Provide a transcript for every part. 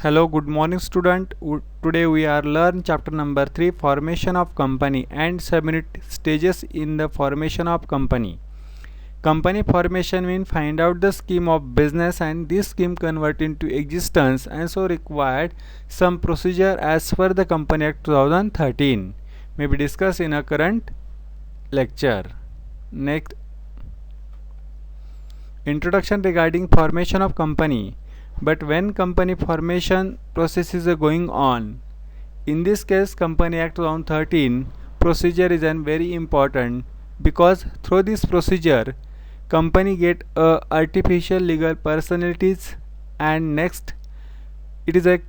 Hello, good morning student. Today we are learn chapter number 3 formation of company and subunit stages in the formation of company. Company formation means find out the scheme of business and this scheme convert into existence and so required some procedure as per the Company Act 2013 may be discussed in a current lecture. Next, introduction regarding formation of company. But when company formation process is going on, in this case Company Act 2013 procedure is an very important, because through this procedure company get a artificial legal personalities. And next, it is a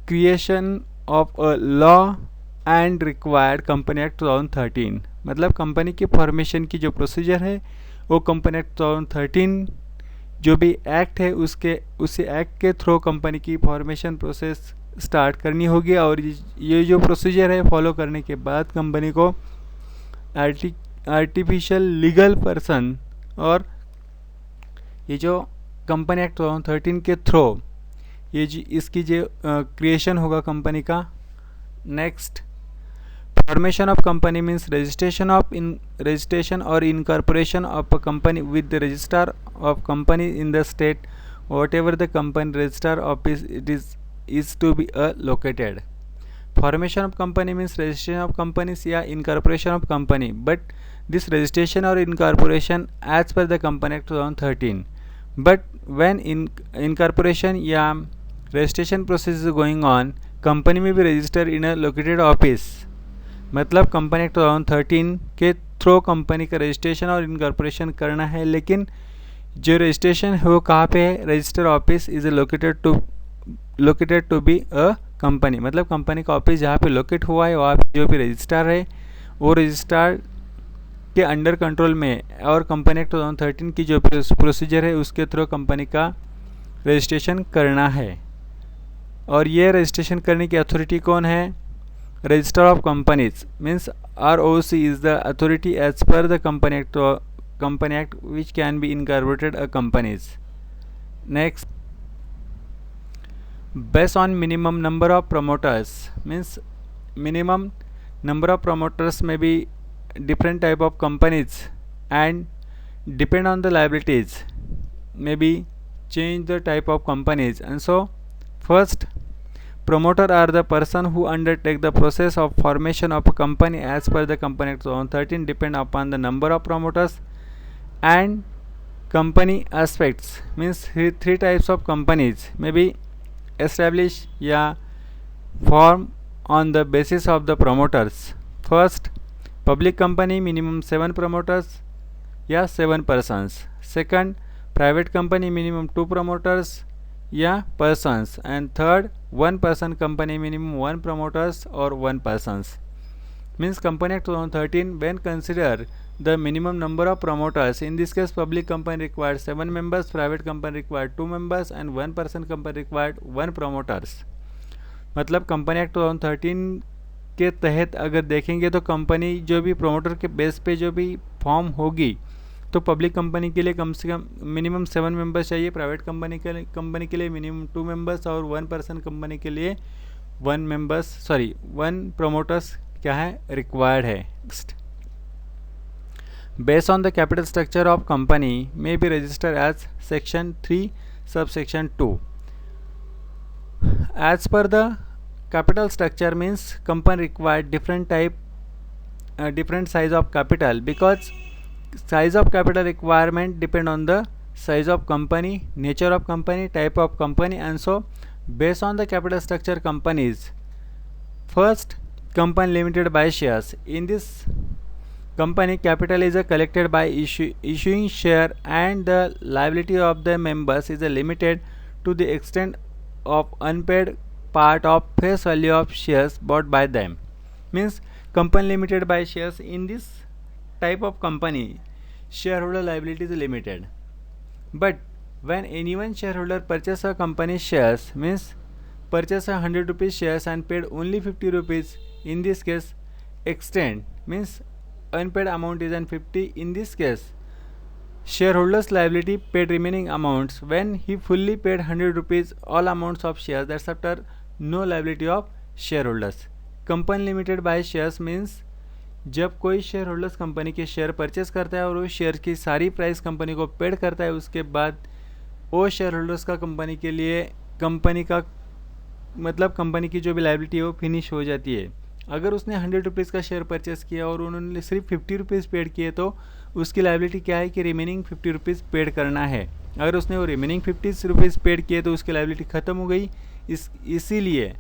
creation of a law and required company act 2013, मतलब company की formation की जो procedure है वो company act 2013 जो भी act है उसी एक्ट के थ्रू कंपनी की फॉर्मेशन प्रोसेस स्टार्ट करनी होगी। और ये जो प्रोसीजर है फॉलो करने के बाद कंपनी को आर्टिफिशियल लीगल पर्सन, और ये जो कंपनी एक्ट 2013 के थ्रू इसकी जो क्रिएशन होगा कंपनी का। Next, formation of company means registration or incorporation of a company with the registrar of company in the state whatever the company registrar office it is to be located. Formation of company means registration of companies या incorporation of company, but this registration or incorporation as per the Company Act 2013. But when incorporation या registration process is going on, company may be registered in a located office. मतलब company act 2013 के through company का registration और incorporation करना है, लेकिन जो registration है वो कहाँ पे है? Register office is located to be a company, मतलब कंपनी का ऑफिस जहाँ पे लोकेट हुआ है वहाँ पे जो भी रजिस्ट्रार है वो रजिस्ट्रार के अंडर कंट्रोल में, और कंपनी एक्ट 2013 की जो प्रोसीजर है उसके थ्रू कंपनी का रजिस्ट्रेशन करना है। और ये रजिस्ट्रेशन करने की अथॉरिटी कौन है? Register of Companies means ROC is the authority as per the Company Act which can be incorporated a companies. Next, based on minimum number of promoters means minimum number of promoters may be different type of companies and depend on the liabilities, maybe change the type of companies. And so first, promoter are the person who undertake the process of formation of a company as per the Company Act 2013 depend upon the number of promoters. And company aspects means three types of companies may be established या form on the basis of the promoters. First, public company minimum 7 promoters या 7 persons. Second, private company minimum 2 promoters या persons. And third, one person company minimum 1 promoters or 1 persons. Means Company Act 2013 when consider the minimum number of promoters, in this case public company required 7 members, private company required 2 members and 1 person company required 1 promoters. मतलब company act 2013 के तहत अगर देखेंगे तो company जो भी promoter के base पे जो भी फॉर्म होगी, तो पब्लिक कंपनी के लिए कम से कम मिनिमम 7 मेंबर्स चाहिए, प्राइवेट कंपनी के लिए मिनिमम 2 मेंबर्स और 1 पर्सन कंपनी के लिए 1 प्रोमोटर्स क्या है रिक्वायर्ड है। Next, based on the capital structure of company may be registered as section 3 subsection 2। As per the capital structure means company required different size of capital, because size of capital requirement depend on the size of company, nature of company, type of company. And so based on the capital structure companies, first, company limited by shares. In this company, capital is collected by issuing share and the liability of the members is limited to the extent of unpaid part of face value of shares bought by them. Means company limited by shares. In this type of company, shareholder liability is limited, but when any one shareholder purchase a company shares, means purchase 100 rupees shares and paid only 50 rupees, in this case extent means unpaid amount is 50, in this case shareholders liability paid remaining amounts when he fully paid 100 rupees all amounts of shares, that's after no liability of shareholders. Company limited by shares means जब कोई share holders company के share purchase करता है और वो share की सारी price company को पेड करता है, उसके बाद वो शेयर होल्डर्स का कंपनी के लिए कंपनी का मतलब कंपनी की जो भी लाइबिलिटी है वो फिनिश हो जाती है. अगर उसने 100 रुपीज़ का शेयर परचेस किया और उन्होंने सिर्फ 50 रुपीज़ पेड किए तो उसकी लाइबिलिटी क्या है कि रिमेनिंग 50 रुपीज़ पेड करना है. अगर उसने वो रिमेनिंग 50 रुपीज़ पेड किए तो उसकी लाइबिलिटी ख़त्म हो गई. इसीलिए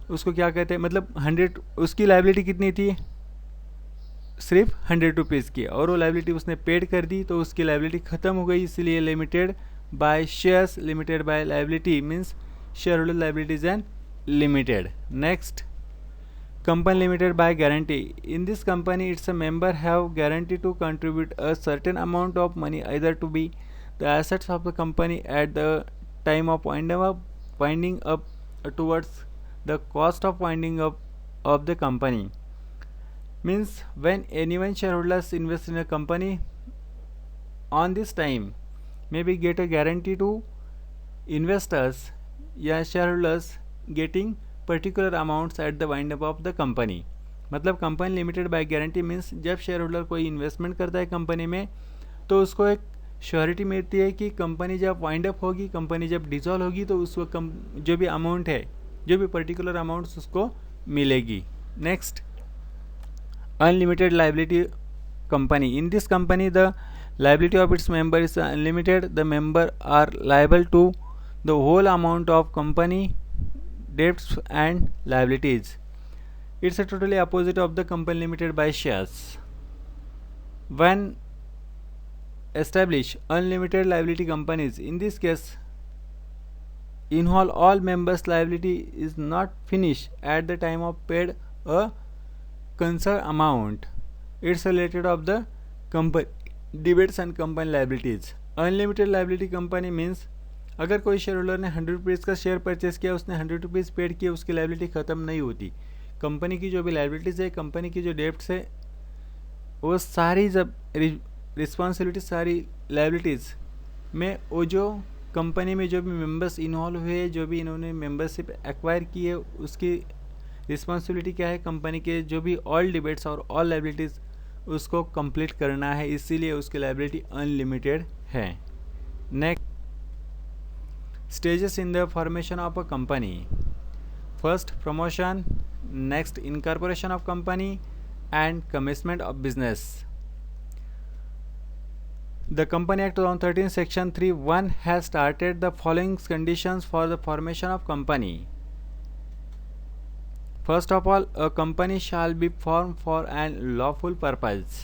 उसको क्या कहते हैं, मतलब 100 उसकी लाइबिलिटी कितनी थी, सिर्फ 100 रुपीज़ की, और वो लाइबिलिटी उसने पेड कर दी तो उसकी लाइबिलिटी ख़त्म हो गई. इसलिए limited by shares, limited by liability means share holder liabilities and limited. Next, company limited by guarantee. In this company its a member have guarantee to contribute a certain amount of money either to be the assets of the company at the time of winding up towards the cost of winding up of the company. Means when anyone shareholders invest in a company on this time maybe get a guarantee to investors या shareholders getting particular amounts at the wind up of the company. मतलब company limited by guarantee means जब shareholder कोई investment करता है company में तो उसको एक श्योरिटी मिलती है कि कंपनी जब वाइंड अप होगी, कंपनी जब डिसॉल्व होगी तो उसको जो भी अमाउंट है, जो भी पर्टिकुलर अमाउंट्स उसको मिलेगी. Next, unlimited liability company. In this company the liability of its member is unlimited. The member are liable to the whole amount of company debts and liabilities. It's a totally opposite of the company limited by shares. When establish unlimited liability companies, in this case involve all members liability is not finished at the time of paid a concerned amount. It's related of the company debts and company liabilities. Unlimited liability company means अगर कोई share holder ने 100 rupees का share purchase किया, उसने 100 rupees paid किए, उसकी liability ख़त्म नहीं होती. कंपनी की जो भी लाइबिलिटीज़ है, कंपनी की जो डेब्ट्स है, वो सारी जब रिस्पॉन्सिबिलिटी सारी लाइबिलिटीज़ में वो जो कंपनी में जो भी मेंबर्स इन्वॉल्व हुए, जो भी इन्होंने मेंबरशिप एक्वायर की है, उसकी रिस्पॉन्सिबिलिटी क्या है, कंपनी के जो भी ऑल डिबेट्स और ऑल लाइबिलिटीज़ उसको कंप्लीट करना है. इसीलिए उसकी लाइबिलिटी अनलिमिटेड है. Next, stages in the formation of a company. First, promotion. Next, incorporation of company and commencement of business. The Company Act 2013 Section 3(1) has started the following conditions for the formation of company. First of all, a company shall be formed for an lawful purpose.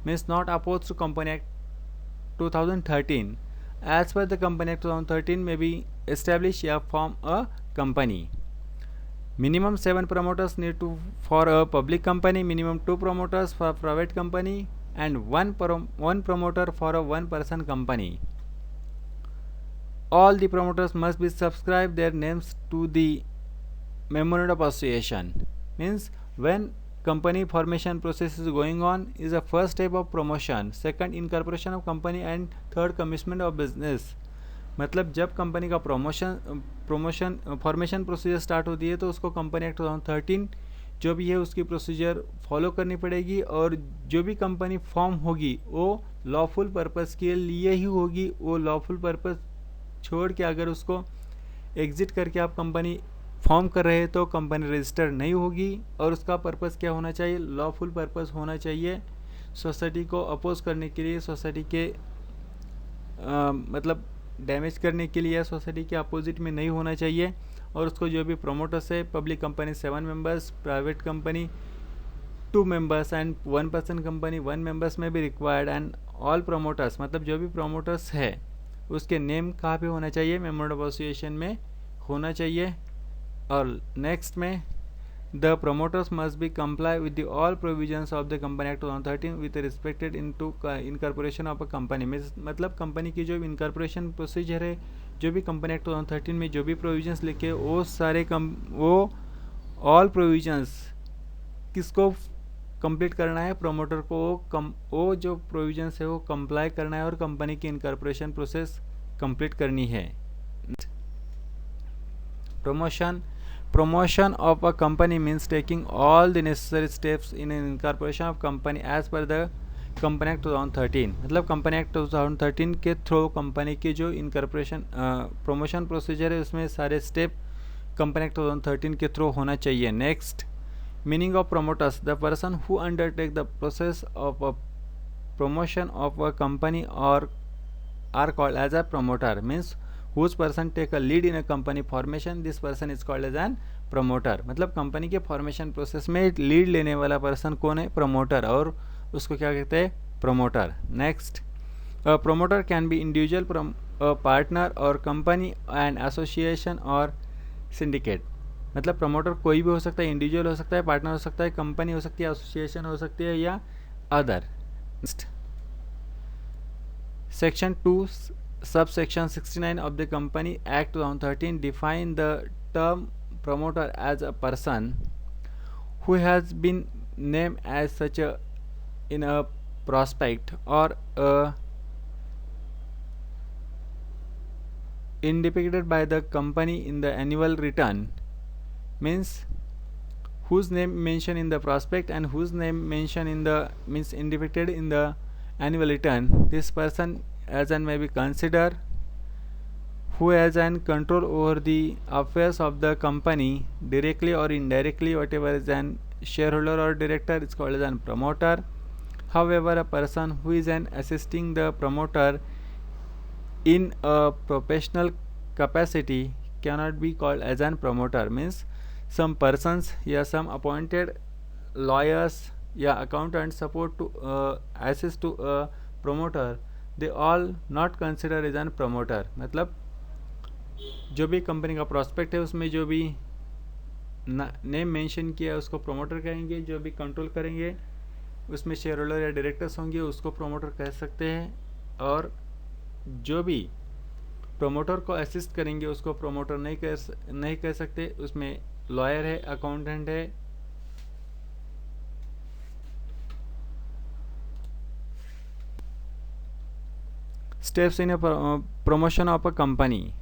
Means not opposed to Company Act 2013. As per the Company Act 2013 may be established or form a company. Minimum 7 promoters need to for a public company, minimum 2 promoters for a private company and one promoter for a one person company. All the promoters must be subscribe their names to the memorandum of association. Means when company formation process is going on is the first step of promotion, second incorporation of company and third commencement of business. मतलब जब company का formation procedure start होती है तो उसको company act 2013 जो भी है उसकी प्रोसीजर फॉलो करनी पड़ेगी, और जो भी कंपनी फॉर्म होगी वो लॉफुल पर्पस के लिए ही होगी. वो लॉफुल पर्पस छोड़ के अगर उसको एग्जिट करके आप कंपनी फॉर्म कर रहे हैं तो कंपनी रजिस्टर नहीं होगी. और उसका पर्पस क्या होना चाहिए, लॉफुल पर्पस होना चाहिए. सोसाइटी को अपोज करने के लिए, सोसाइटी के मतलब डैमेज करने के लिए, या सोसाइटी के अपोजिट में नहीं होना चाहिए. और उसको जो भी प्रोमोटर्स है, public company 7 members, private company 2 members and 1 person company 1 members में भी रिक्वायर्ड. एंड ऑल प्रोमोटर्स मतलब जो भी प्रोमोटर्स है उसके नेम कहाँ पे होना चाहिए, मेमोरेंडम ऑफ एसोसिएशन में होना चाहिए. और नेक्स्ट में the promoters must be comply with the all provisions of the company act 2013 with respected into incorporation of a company. मतलब कंपनी की जो इनकॉर्पोरेशन प्रोसीजर है, जो भी कंपनी एक्ट 2013 में जो भी प्रोविजंस लिखे वो सारे वो ऑल प्रोविजंस किसको कंप्लीट करना है, प्रमोटर को वो जो प्रोविजंस है वो कंप्लाई करना है और कंपनी की इनकॉर्पोरेशन प्रोसेस कंप्लीट करनी है। Promotion of a company means taking all the necessary steps in an incorporation of company as per the company act 2013। मतलब कंपनी एक्ट 2013 के थ्रू कंपनी की जो इनकॉर्पोरेशन प्रमोशन प्रोसीजर है उसमें सारे स्टेप कंपनी एक्ट 2013 के थ्रू होना चाहिए। Next, meaning of promoters, the person who undertake the process of a promotion of a company or are called as a promoter, means whose person take a lead in a company formation, this person is called as an promoter। मतलब company के formation process में lead लेने वाला person कौन है? Promoter, और उसको क्या कहते हैं? Promoter. Next, promoter can be individual partner और कंपनी एंड एसोसिएशन और सिंडिकेट। मतलब प्रमोटर कोई भी हो सकता है, इंडिविजुअल हो सकता है, पार्टनर हो सकता है, कंपनी हो सकती है, एसोसिएशन हो सकती है या other. Section 2 subsection 69 of the Company Act 2013 define the term promoter as a person who has been named as such in a prospect or indicated by the company in the annual return, means whose name mentioned in the prospect and whose name mentioned in the means indicated in the annual return. This person as an may be considered who has an control over the affairs of the company directly or indirectly, whatever is an shareholder or director is called as an promoter. However, a person who is an assisting the promoter in a professional capacity cannot be called as an promoter, means some persons या some appointed lawyers या accountant support to assist to a promoter, they all not consider as an promoter। मतलब जो भी company का prospect है उसमें जो भी नेम मेंशन किया है उसको प्रमोटर कहेंगे, जो भी कंट्रोल करेंगे उसमें शेयर होल्डर या डायरेक्टर्स होंगे उसको प्रमोटर कह सकते हैं, और जो भी प्रमोटर को असिस्ट करेंगे उसको प्रमोटर नहीं कह सकते, उसमें लॉयर है, अकाउंटेंट है। Steps in a promotion of a company.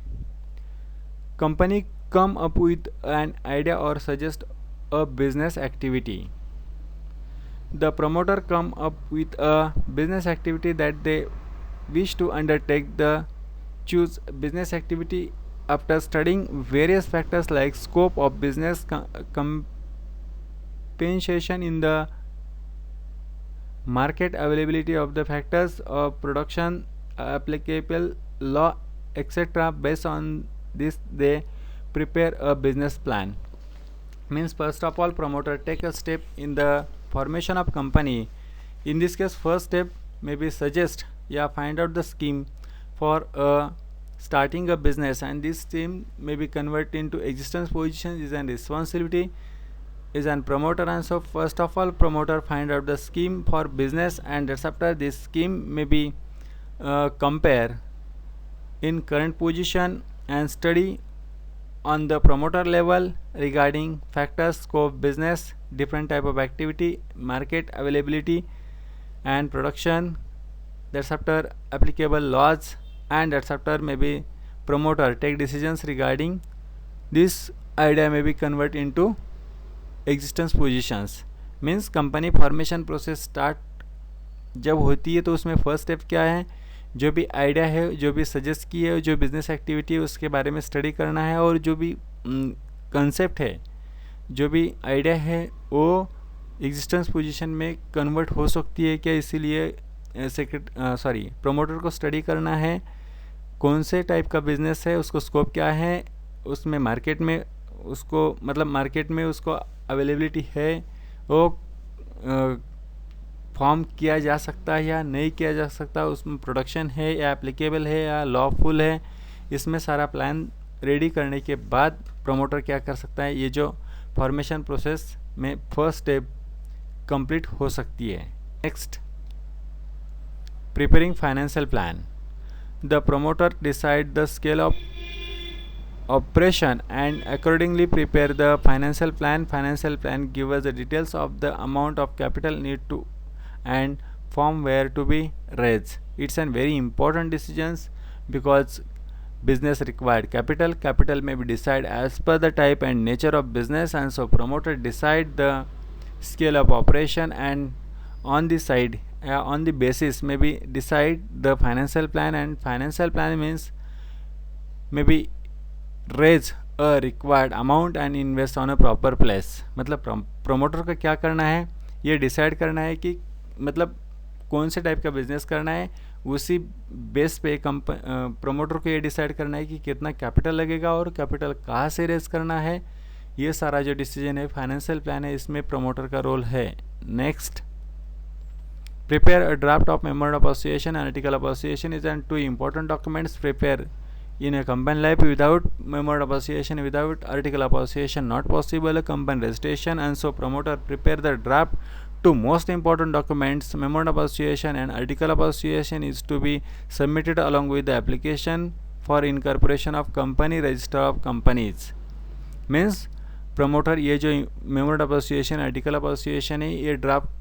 Company come up with an idea or suggest a business activity. The promoter come up with a business activity that they wish to undertake. The choose business activity after studying various factors like scope of business, compensation in the market, availability of the factors of production, applicable law, etc. Based on this they prepare a business plan। Means first of all promoter take a step in the formation of company। In this case first step may be suggest find out the scheme for starting a business, and this scheme may be converted into existence position is an responsibility is an promoter। And so first of all promoter find out the scheme for business, and that's after this scheme may be compare in current position and study on the promoter level regarding factors, scope, business, different type of activity, market availability and production, that's after applicable laws, and that's after maybe promoter take decisions regarding this idea may be convert into existence positions। means company formation process start जब होती है तो उसमें first step क्या है? जो भी idea है, जो भी सजेस्ट की है, जो बिजनेस एक्टिविटी है उसके बारे में स्टडी करना है, और जो भी कंसेप्ट है, जो भी आइडिया है वो एग्जिस्टेंस पोजीशन में कन्वर्ट हो सकती है क्या, इसीलिए प्रमोटर को स्टडी करना है कौन से टाइप का बिजनेस है, उसको स्कोप क्या है, उसमें मार्केट में उसको मतलब मार्केट में उसको अवेलेबिलिटी है, वो फॉर्म किया जा सकता है या नहीं किया जा सकता, उसमें प्रोडक्शन है या एप्लीकेबल है या लॉफुल है, इसमें सारा प्लान रेडी करने के बाद प्रमोटर क्या कर सकता है, ये जो फॉर्मेशन प्रोसेस में फर्स्ट स्टेप कंप्लीट हो सकती है। Next, preparing financial plan. The promoter decide the scale of operation and accordingly prepare the financial plan. Financial plan give us the details of the amount of capital need to and from where to be raised. It's a very important decisions because business required capital may be decided as per the type and nature of business, and so promoter decide the scale of operation, and on the side on the basis maybe decide the financial plan. And financial plan means maybe raise a required amount and invest on a proper place. मतलब promoter का क्या करना है, ये decide करना है कि मतलब कौन से टाइप का बिजनेस करना है, उसी बेस पे प्रमोटर को ये डिसाइड करना है कि कितना कैपिटल लगेगा और कैपिटल कहाँ से रेज करना है। ये सारा जो डिसीजन है फाइनेंशियल प्लान है, इसमें प्रमोटर का रोल है। Next, prepare a draft of memorandum of association and article of association is and two important documents prepare in a company life. Without memorandum of association, without article of association, not possible a company registration, and so promoter prepare the draft to most important documents. Memorandum of association and article of association is to be submitted along with the application for incorporation of company register of companies. Means promoter ये जो memorandum of association, article of association है, ये draft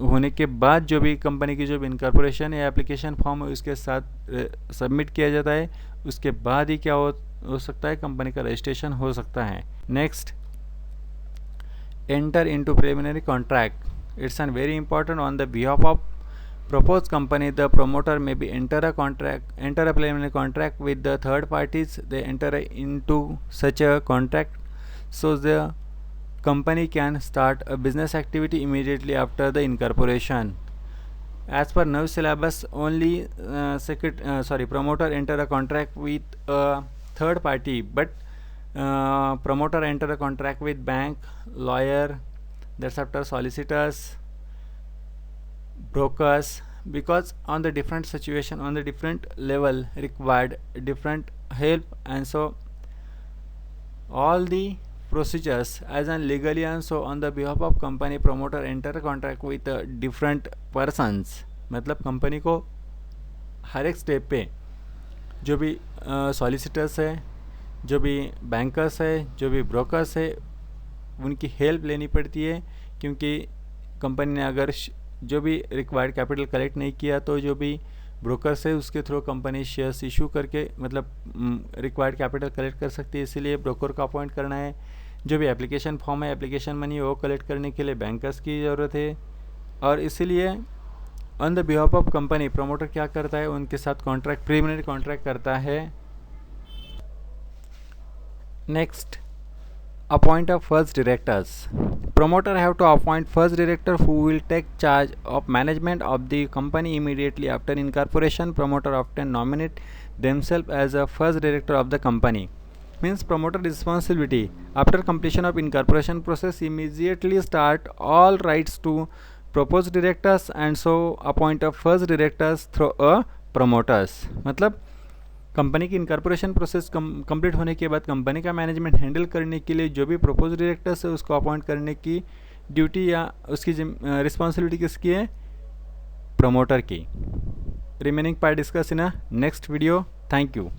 होने के बाद जो भी company की जो भी इनकॉर्पोरेशन या एप्लीकेशन फॉर्म है उसके साथ सबमिट किया जाता है, उसके बाद ही क्या हो सकता है, कंपनी का रजिस्ट्रेशन हो सकता है। Next, enter into preliminary contract. It's an very important on the behalf of proposed company. The promoter may be enter a preliminary contract with the third parties. They enter into such a contract so the company can start a business activity immediately after the incorporation. As per new syllabus, only promoter enter a contract with a third party, but promoter enter a contract with bank, lawyer, that's after solicitors, brokers, because on the different situation, on the different level required different help, and so all the procedures as and legally, and so on the behalf of company promoter enter a contract with different persons. मतलब company को हर एक step पे जो भी solicitors है, जो भी bankers है, जो भी ब्रोकर्स है, उनकी हेल्प लेनी पड़ती है, क्योंकि कंपनी ने अगर जो भी रिक्वायर्ड कैपिटल कलेक्ट नहीं किया तो जो भी ब्रोकर्स है उसके थ्रू कंपनी शेयर्स इशू करके मतलब रिक्वायर्ड कैपिटल कलेक्ट कर सकती है। इसीलिए ब्रोकर को अपॉइंट करना है। जो भी एप्लीकेशन फॉर्म है, एप्लीकेशन मनी वो कलेक्ट करने के लिए बैंकर्स की ज़रूरत है, और इसीलिए on the behalf of company promoter क्या करता है, उनके साथ कॉन्ट्रैक्ट, प्रीलिमिनरी कॉन्ट्रैक्ट करता है। Next, appoint of first directors. Promoter have to appoint first director who will take charge of management of the company immediately after incorporation. Promoter often nominate themselves as a first director of the company. Means promoter responsibility after completion of incorporation process immediately start all rights to propose directors, and so appoint of first directors through a promoters. मतलब company की incorporation process complete होने के बाद company का management handle करने के लिए जो भी प्रपोज डायरेक्टर्स है उसको अपॉइंट करने की ड्यूटी या उसकी रिस्पॉन्सिबिलिटी किसकी है, प्रमोटर की। Remaining part discuss in a next video. Thank you.